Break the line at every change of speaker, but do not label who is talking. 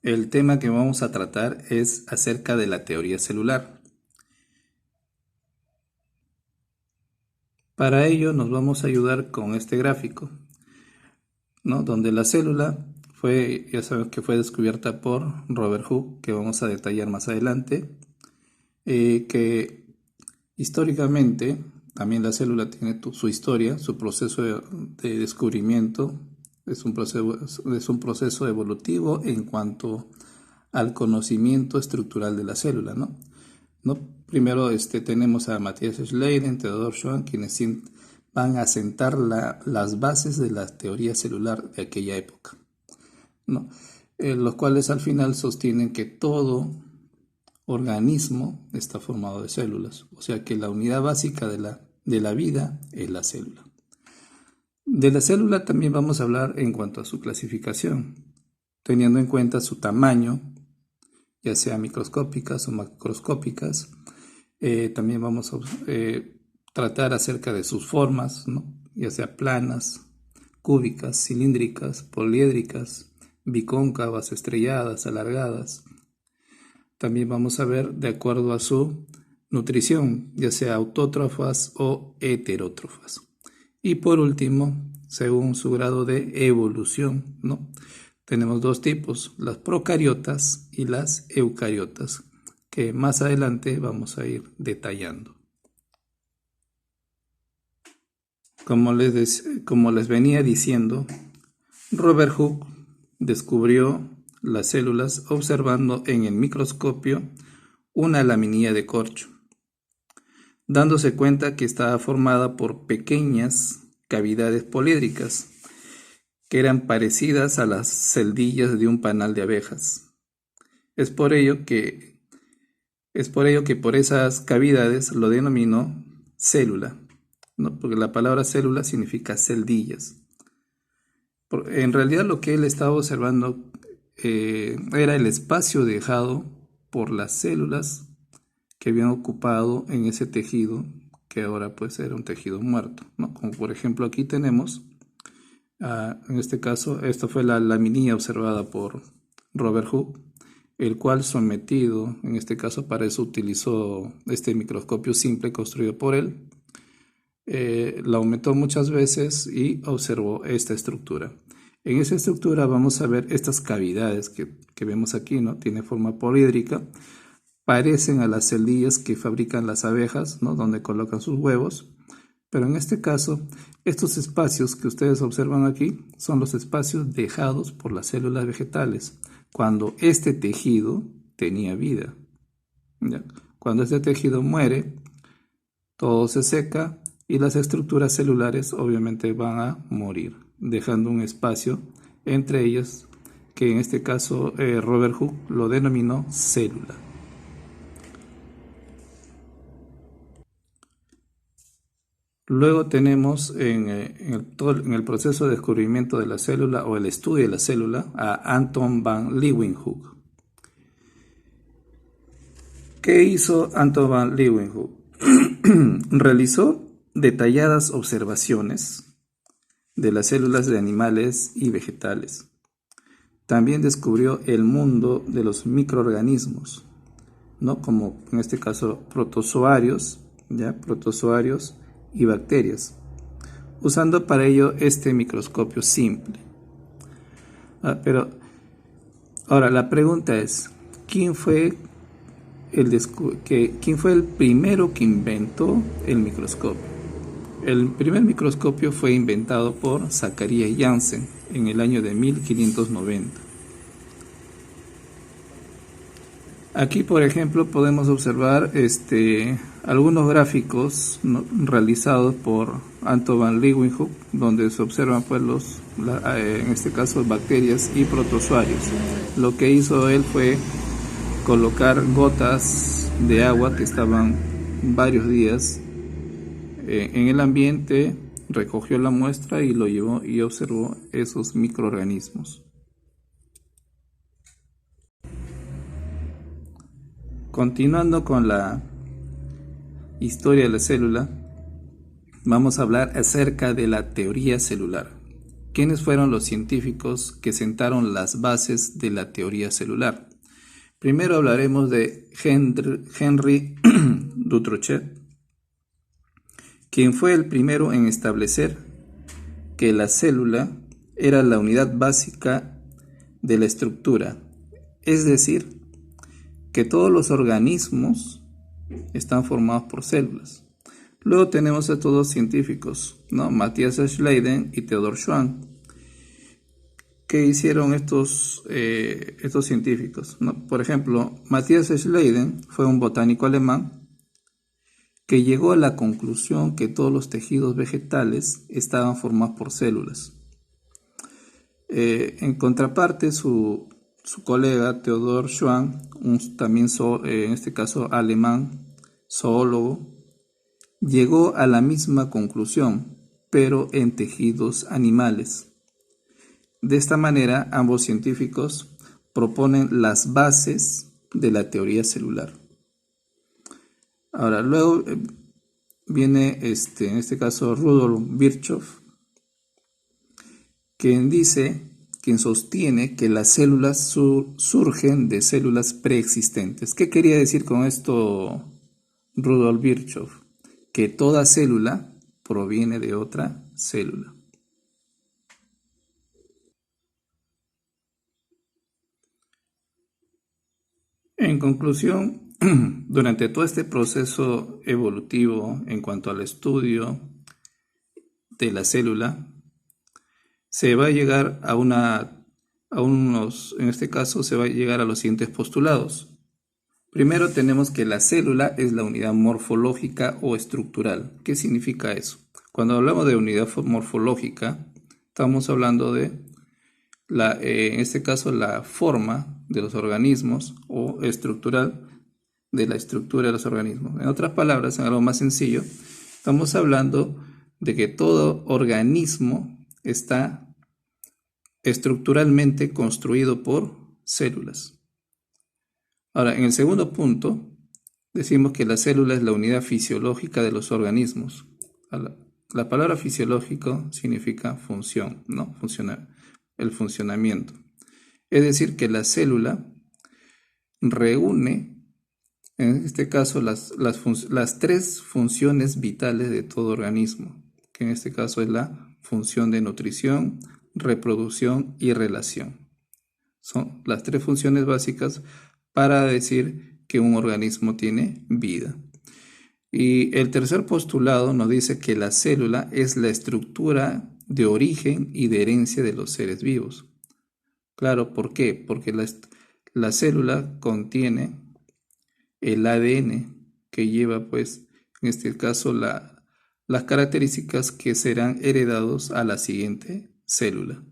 El tema que vamos a tratar es acerca de la teoría celular. Para ello nos vamos a ayudar con este gráfico, ¿no? Donde la célula ya sabemos que fue descubierta por Robert Hooke, que vamos a detallar más adelante, que históricamente también la célula tiene su historia, su proceso de descubrimiento, es un proceso evolutivo en cuanto al conocimiento estructural de la célula, ¿no? Primero tenemos a Matthias Schleiden, Theodor Schwann, quienes van a sentar las bases de la teoría celular de aquella época, ¿no? Los cuales al final sostienen que todo organismo está formado de células, o sea que la unidad básica de la vida es la célula. De la célula también vamos a hablar en cuanto a su clasificación, teniendo en cuenta su tamaño, ya sea microscópicas o macroscópicas. También vamos a tratar acerca de sus formas, ¿no? Ya sea planas, cúbicas, cilíndricas, poliédricas, bicóncavas, estrelladas, alargadas. También vamos a ver de acuerdo a su nutrición, ya sea autótrofas o heterótrofas. Y por último, según su grado de evolución, ¿no? Tenemos dos tipos, las procariotas y las eucariotas, que más adelante vamos a ir detallando. Como les venía diciendo, Robert Hooke descubrió las células observando en el microscopio una laminilla de corcho, dándose cuenta que estaba formada por pequeñas cavidades poliédricas que eran parecidas a las celdillas de un panal de abejas. Es por ello que por esas cavidades lo denominó célula, ¿no? Porque la palabra célula significa celdillas. En realidad lo que él estaba observando era el espacio dejado por las células que habían ocupado en ese tejido, que ahora pues era un tejido muerto, ¿no? Como por ejemplo aquí tenemos, en este caso, esta fue la laminilla observada por Robert Hooke, el cual sometido, en este caso para eso utilizó este microscopio simple construido por él, la aumentó muchas veces y observó esta estructura. En esa estructura vamos a ver estas cavidades que vemos aquí, ¿no? Tiene forma poliédrica, parecen a las celdillas que fabrican las abejas, ¿no? Donde colocan sus huevos, pero en este caso, estos espacios que ustedes observan aquí son los espacios dejados por las células vegetales cuando este tejido tenía vida, ¿ya? Cuando este tejido muere, todo se seca y las estructuras celulares obviamente van a morir, dejando un espacio entre ellas que en este caso Robert Hooke lo denominó célula. Luego tenemos en el proceso de descubrimiento de la célula o el estudio de la célula a Anton van Leeuwenhoek. ¿Qué hizo Anton van Leeuwenhoek? Realizó detalladas observaciones de las células de animales y vegetales. También descubrió el mundo de los microorganismos, ¿no? Como en este caso protozoarios, ¿ya? Protozoarios y bacterias, usando para ello este microscopio simple. Pero ahora la pregunta es, ¿quién fue el primero que inventó el microscopio? El primer microscopio fue inventado por Zacharias Janssen en el año de 1590. Aquí, por ejemplo, podemos observar algunos gráficos, ¿no? realizados por Anton van Leeuwenhoek, donde se observan pues en este caso bacterias y protozoarios. Lo que hizo él fue colocar gotas de agua que estaban varios días en el ambiente, recogió la muestra y lo llevó y observó esos microorganismos. Continuando con la historia de la célula, vamos a hablar acerca de la teoría celular. ¿quiénes fueron los científicos que sentaron las bases de la teoría celular? Primero hablaremos de Henry Dutrochet, quien fue el primero en establecer que la célula era la unidad básica de la estructura, es decir, que todos los organismos están formados por células. Luego tenemos a estos dos científicos, ¿no? Matthias Schleiden y Theodor Schwann. ¿Qué hicieron estos científicos, ¿no? Por ejemplo, Matthias Schleiden fue un botánico alemán que llegó a la conclusión que todos los tejidos vegetales estaban formados por células. En contraparte, su colega Theodor Schwann, también en este caso alemán, zoólogo, llegó a la misma conclusión, pero en tejidos animales. De esta manera, ambos científicos proponen las bases de la teoría celular. Ahora, luego viene en este caso Rudolf Virchow, quien sostiene que las células surgen de células preexistentes. ¿Qué quería decir con esto Rudolf Virchow? Que toda célula proviene de otra célula. En conclusión, durante todo este proceso evolutivo en cuanto al estudio de la célula, se va a llegar en este caso se va a llegar a los siguientes postulados. Primero tenemos que la célula es la unidad morfológica o estructural. ¿Qué significa eso? Cuando hablamos de unidad morfológica, estamos hablando de en este caso la forma de los organismos o estructural de la estructura de los organismos. En otras palabras, en algo más sencillo, estamos hablando de que todo organismo está estructuralmente construido por células. Ahora, en el segundo punto, decimos que la célula es la unidad fisiológica de los organismos. La palabra fisiológico significa función, ¿no? El funcionamiento. Es decir, que la célula reúne, en este caso, las tres funciones vitales de todo organismo, que en este caso es la función de nutrición, reproducción y relación. Son las tres funciones básicas para decir que un organismo tiene vida. Y el tercer postulado nos dice que la célula es la estructura de origen y de herencia de los seres vivos. Claro, ¿por qué? Porque la célula contiene el ADN que lleva, pues, en este caso, las características que serán heredados a la siguiente célula.